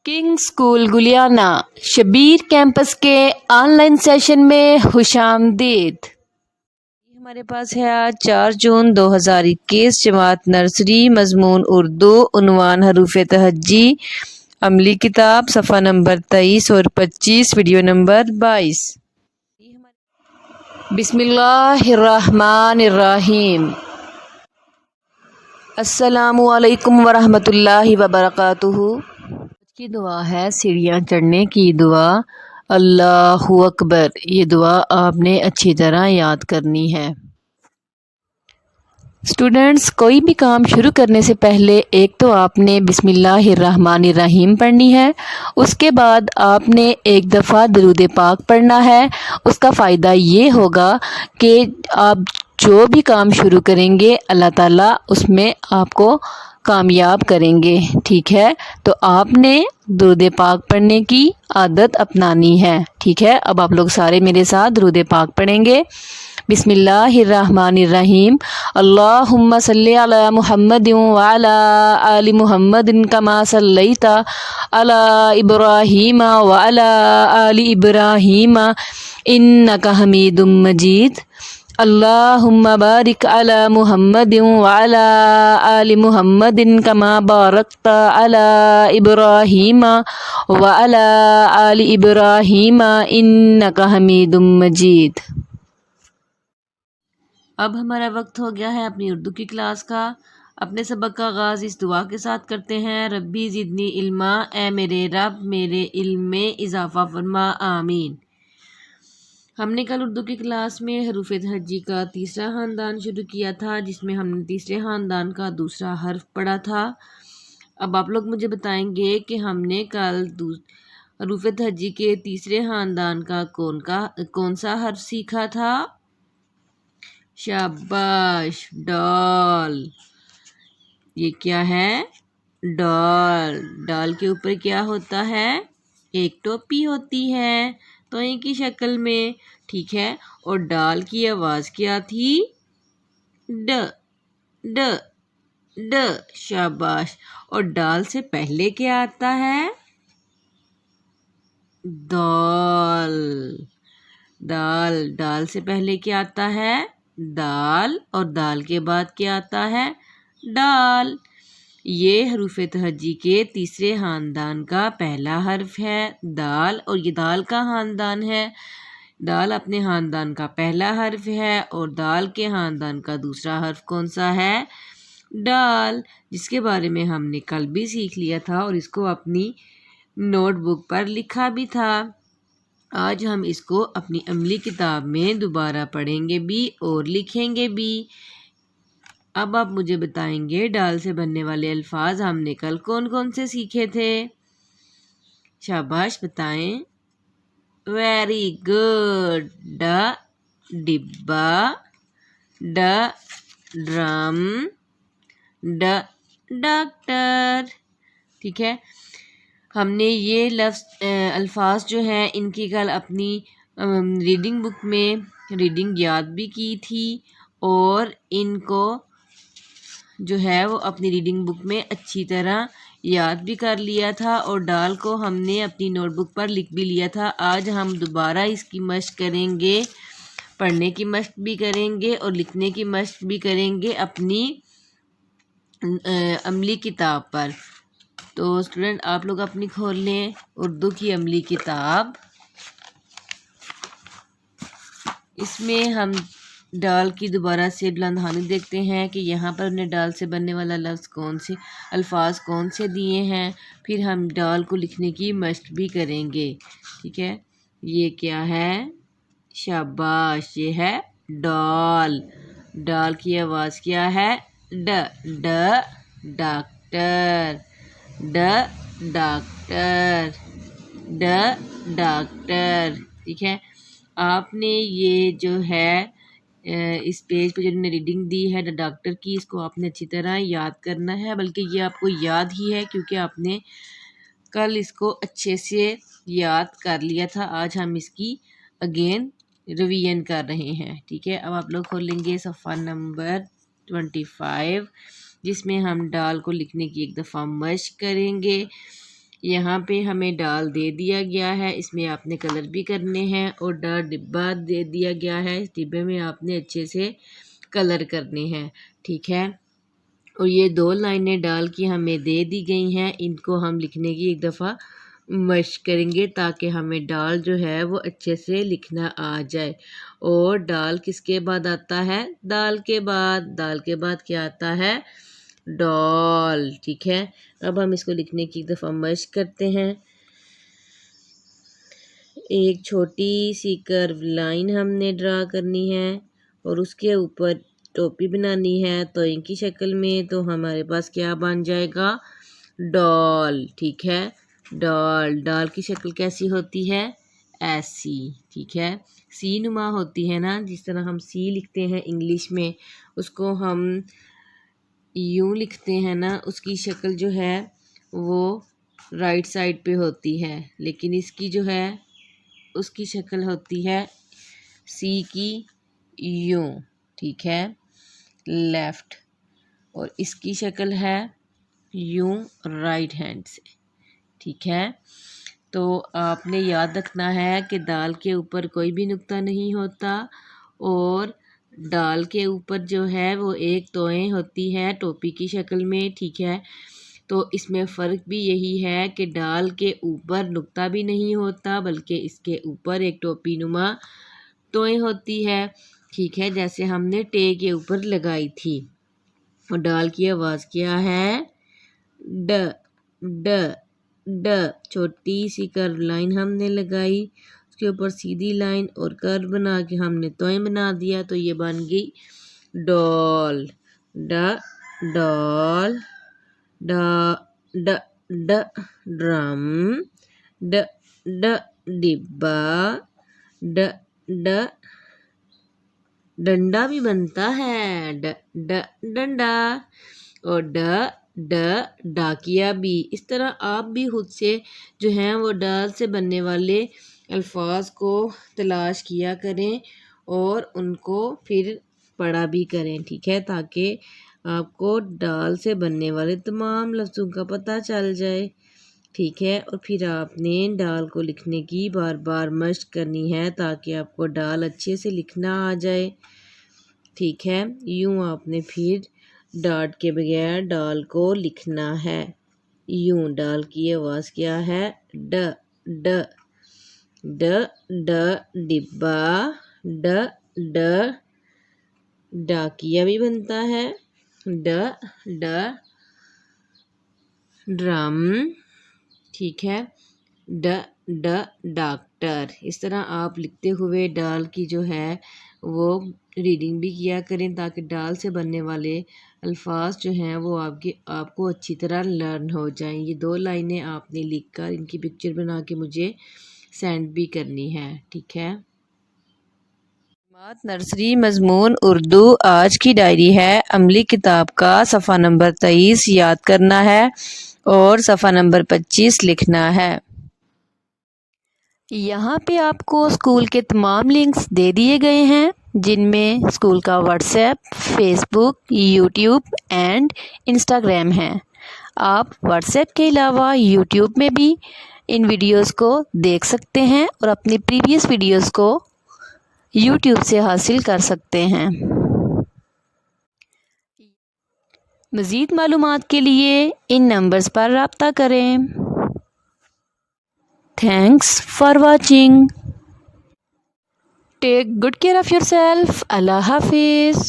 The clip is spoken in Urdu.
کنگ اسکول گلیانہ شبیر کیمپس کے آن لائن سیشن میں خوش آمدید۔ ہمارے پاس ہے آج 4 جون 2021، جماعت نرسری، مضمون اردو، عنوان حروف تہجی، عملی کتاب، صفحہ نمبر 23 اور 25، ویڈیو نمبر 22۔ بسم اللہ الرحمن الرحیم۔ السلام علیکم ورحمۃ اللہ وبرکاتہ۔ کی دعا ہے سیڑھیاں چڑھنے کی دعا، اللہ اکبر۔ یہ دعا آپ نے اچھی طرح یاد کرنی ہے۔ اسٹوڈنٹس، کوئی بھی کام شروع کرنے سے پہلے ایک تو آپ نے بسم اللہ الرحمن الرحیم پڑھنی ہے، اس کے بعد آپ نے ایک دفعہ درود پاک پڑھنا ہے۔ اس کا فائدہ یہ ہوگا کہ آپ جو بھی کام شروع کریں گے اللہ تعالیٰ اس میں آپ کو کامیاب کریں گے، ٹھیک ہے؟ تو آپ نے درود پاک پڑھنے کی عادت اپنانی ہے، ٹھیک ہے؟ اب آپ لوگ سارے میرے ساتھ درود پاک پڑھیں گے۔ بسم اللہ الرحمن الرحیم۔ اللہم صلی علی محمد وعلی آل محمد کما صلیت علی ابراہیم وعلی آل ابراہیم انک حمید مجید۔ اللہم بارک علی محمد وعلی آل محمد کما بارکت علی ابراہیم وعلی آل ابراہیم انک حمید مجید۔ اب ہمارا وقت ہو گیا ہے اپنی اردو کی کلاس کا۔ اپنے سبق کا آغاز اس دعا کے ساتھ کرتے ہیں، ربی زدنی علما، اے میرے رب میرے علم میں اضافہ فرما، آمین۔ ہم نے کل اردو کی کلاس میں حروف تہجی کا تیسرا خاندان شروع کیا تھا، جس میں ہم نے تیسرے خاندان کا دوسرا حرف پڑھا تھا۔ اب آپ لوگ مجھے بتائیں گے کہ ہم نے کل حروف تہجی کے تیسرے خاندان کا کون سا حرف سیکھا تھا؟ شاباش، ڈال۔ یہ کیا ہے؟ ڈال۔ ڈال کے اوپر کیا ہوتا ہے؟ ایک ٹوپی ہوتی ہے توئیں کی شکل میں، ٹھیک ہے؟ اور ڈال کی آواز کیا تھی؟ ڈ ڈ ڈ، شاباش۔ اور ڈال سے پہلے کیا آتا ہے؟ دال۔ دال۔ ڈال سے پہلے کیا آتا ہے؟ دال۔ اور دال کے بعد کیا آتا ہے؟ ڈال۔ یہ حروف تہجی کے تیسرے خاندان کا پہلا حرف ہے، دال، اور یہ دال کا خاندان ہے۔ دال اپنے خاندان کا پہلا حرف ہے، اور دال کے خاندان کا دوسرا حرف کون سا ہے؟ ڈال، جس کے بارے میں ہم نے کل بھی سیکھ لیا تھا اور اس کو اپنی نوٹ بک پر لکھا بھی تھا۔ آج ہم اس کو اپنی عملی کتاب میں دوبارہ پڑھیں گے بھی اور لکھیں گے بھی۔ اب آپ مجھے بتائیں گے ڈال سے بننے والے الفاظ ہم نے کل کون کون سے سیکھے تھے؟ شاباش، بتائیں۔ Very good. ڈ ڈبہ، ڈ ڈرم، ڈ ڈاکٹر، ٹھیک ہے؟ ہم نے یہ الفاظ جو ہیں ان کی کل اپنی ریڈنگ بک میں ریڈنگ یاد بھی کی تھی، اور ان کو جو ہے وہ اپنی ریڈنگ بک میں اچھی طرح یاد بھی کر لیا تھا، اور ڈال کو ہم نے اپنی نوٹ بک پر لکھ بھی لیا تھا۔ آج ہم دوبارہ اس کی مشق کریں گے، پڑھنے کی مشق بھی کریں گے اور لکھنے کی مشق بھی کریں گے اپنی عملی کتاب پر۔ تو اسٹوڈنٹ آپ لوگ اپنی کھول لیں اردو کی عملی کتاب۔ اس میں ہم ڈال کی دوبارہ سے بلند حانی دیکھتے ہیں کہ یہاں پر انہیں ڈال سے بننے والا الفاظ کون سے دیے ہیں، پھر ہم ڈال کو لکھنے کی مشق بھی کریں گے، ٹھیک ہے؟ یہ کیا ہے؟ شاباش، یہ ہے ڈال۔ ڈال کی آواز کیا ہے؟ ڈ ڈ ڈاکٹر، ڈ ڈاکٹر، ڈ ڈاکٹر، ٹھیک ہے؟ آپ نے یہ جو ہے اس پیج پہ جو انہوں نے ریڈنگ دی ہے ڈاکٹر کی، اس کو آپ نے اچھی طرح یاد کرنا ہے، بلکہ یہ آپ کو یاد ہی ہے کیونکہ آپ نے کل اس کو اچھے سے یاد کر لیا تھا۔ آج ہم اس کی اگین ریویژن کر رہے ہیں، ٹھیک ہے؟ اب آپ لوگ کھولیں گے صفحہ نمبر 25، جس میں ہم ڈال کو لکھنے کی ایک دفعہ مشق کریں گے۔ یہاں پہ ہمیں ڈال دے دیا گیا ہے، اس میں آپ نے کلر بھی کرنے ہیں، اور ڈبہ دے دیا گیا ہے، اس ڈبے میں آپ نے اچھے سے کلر کرنے ہیں، ٹھیک ہے۔ اور یہ 2 لائنیں ڈال کی ہمیں دے دی گئی ہیں، ان کو ہم لکھنے کی ایک دفعہ مشق کریں گے تاکہ ہمیں ڈال جو ہے وہ اچھے سے لکھنا آ جائے۔ اور ڈال کس کے بعد آتا ہے؟ دال کے بعد۔ دال کے بعد کیا آتا ہے؟ ڈال، ٹھیک ہے۔ اب ہم اس کو لکھنے کی ایک دفعہ مشق کرتے ہیں۔ ایک چھوٹی سی کرو لائن ہم نے ڈرا کرنی ہے اور اس کے اوپر ٹوپی بنانی ہے تو ان کی شکل میں، تو ہمارے پاس کیا بن جائے گا؟ ڈال، ٹھیک ہے۔ ڈال، ڈال کی شکل کیسی ہوتی ہے؟ ایسی، ٹھیک ہے۔ سی نما ہوتی ہے نا، جس طرح ہم سی لکھتے ہیں انگلش میں، اس کو ہم یوں لکھتے ہیں نا، اس کی شکل جو ہے وہ رائٹ سائڈ پہ ہوتی ہے، لیکن اس کی جو ہے اس کی شکل ہوتی ہے سی کی یوں، ٹھیک ہے، لیفٹ، اور اس کی شکل ہے یوں رائٹ ہینڈ سے، ٹھیک ہے۔ تو آپ نے یاد رکھنا ہے کہ دال کے اوپر کوئی بھی نقطہ نہیں ہوتا، اور ڈال کے اوپر جو ہے وہ ایک توئیں ہوتی ہے ٹوپی کی شکل میں، ٹھیک ہے۔ تو اس میں فرق بھی یہی ہے کہ ڈال کے اوپر نقطہ بھی نہیں ہوتا، بلکہ اس کے اوپر ایک ٹوپی نما توئیں ہوتی ہے، ٹھیک ہے، جیسے ہم نے ٹے کے اوپر لگائی تھی۔ اور ڈال کی آواز کیا ہے؟ ڈ، ڈ، ڈ۔ چھوٹی سی کرو لائن ہم نے لگائی، اس کے اوپر سیدھی لائن اور کرو بنا کے ہم نے توئیں بنا دیا، تو یہ بن گئی ڈال۔ ڈ، ڈال، ڈ، ڈ، ڈ، ڈرم، ڈ، ڈ، ڈبہ، ڈ، ڈ، ڈنڈا بھی بنتا ہے، ڈ، ڈ، ڈنڈا، اور ڈ، ڈ، ڈاکیا بھی۔ اس طرح آپ بھی خود سے جو ہیں وہ ڈال سے بننے والے الفاظ کو تلاش کیا کریں اور ان کو پھر پڑھا بھی کریں، ٹھیک ہے، تاکہ آپ کو ڈال سے بننے والے تمام لفظوں کا پتہ چل جائے، ٹھیک ہے۔ اور پھر آپ نے ڈال کو لکھنے کی بار بار مشق کرنی ہے تاکہ آپ کو ڈال اچھے سے لکھنا آ جائے، ٹھیک ہے۔ یوں آپ نے پھر ڈاٹ کے بغیر ڈال کو لکھنا ہے، یوں۔ ڈال کی آواز کیا ہے؟ ڈ، ڈ، ڈ، ڈ، ڈبہ، ڈ، ڈ، ڈاکیا بھی بنتا ہے، ڈ، ڈ، ڈرم، ٹھیک ہے، ڈ، ڈ، ڈاکٹر۔ اس طرح آپ لکھتے ہوئے ڈال کی جو ہے وہ ریڈنگ بھی کیا کریں تاکہ ڈال سے بننے والے الفاظ جو ہیں وہ آپ کو اچھی طرح لرن ہو جائیں۔ یہ 2 لائنیں آپ نے لکھ کر ان کی پکچر بنا کے مجھے سینڈ بھی کرنی ہے، ٹھیک ہے۔ نرسری مضمون اردو آج کی ڈائری ہے، عملی کتاب کا صفحہ نمبر 23 یاد کرنا ہے اور صفحہ نمبر 25 لکھنا ہے۔ یہاں پہ آپ کو اسکول کے تمام لنکس دے دیے گئے ہیں، جن میں اسکول کا WhatsApp, Facebook, YouTube and Instagram ہے۔ آپ واٹس ایپ کے علاوہ یوٹیوب میں بھی ان ویڈیوز کو دیکھ سکتے ہیں اور اپنی پریویس ویڈیوز کو یوٹیوب سے حاصل کر سکتے ہیں۔ مزید معلومات کے لیے ان نمبرز پر رابطہ کریں۔ Thanks for watching. Take good care of yourself. Allah Hafiz.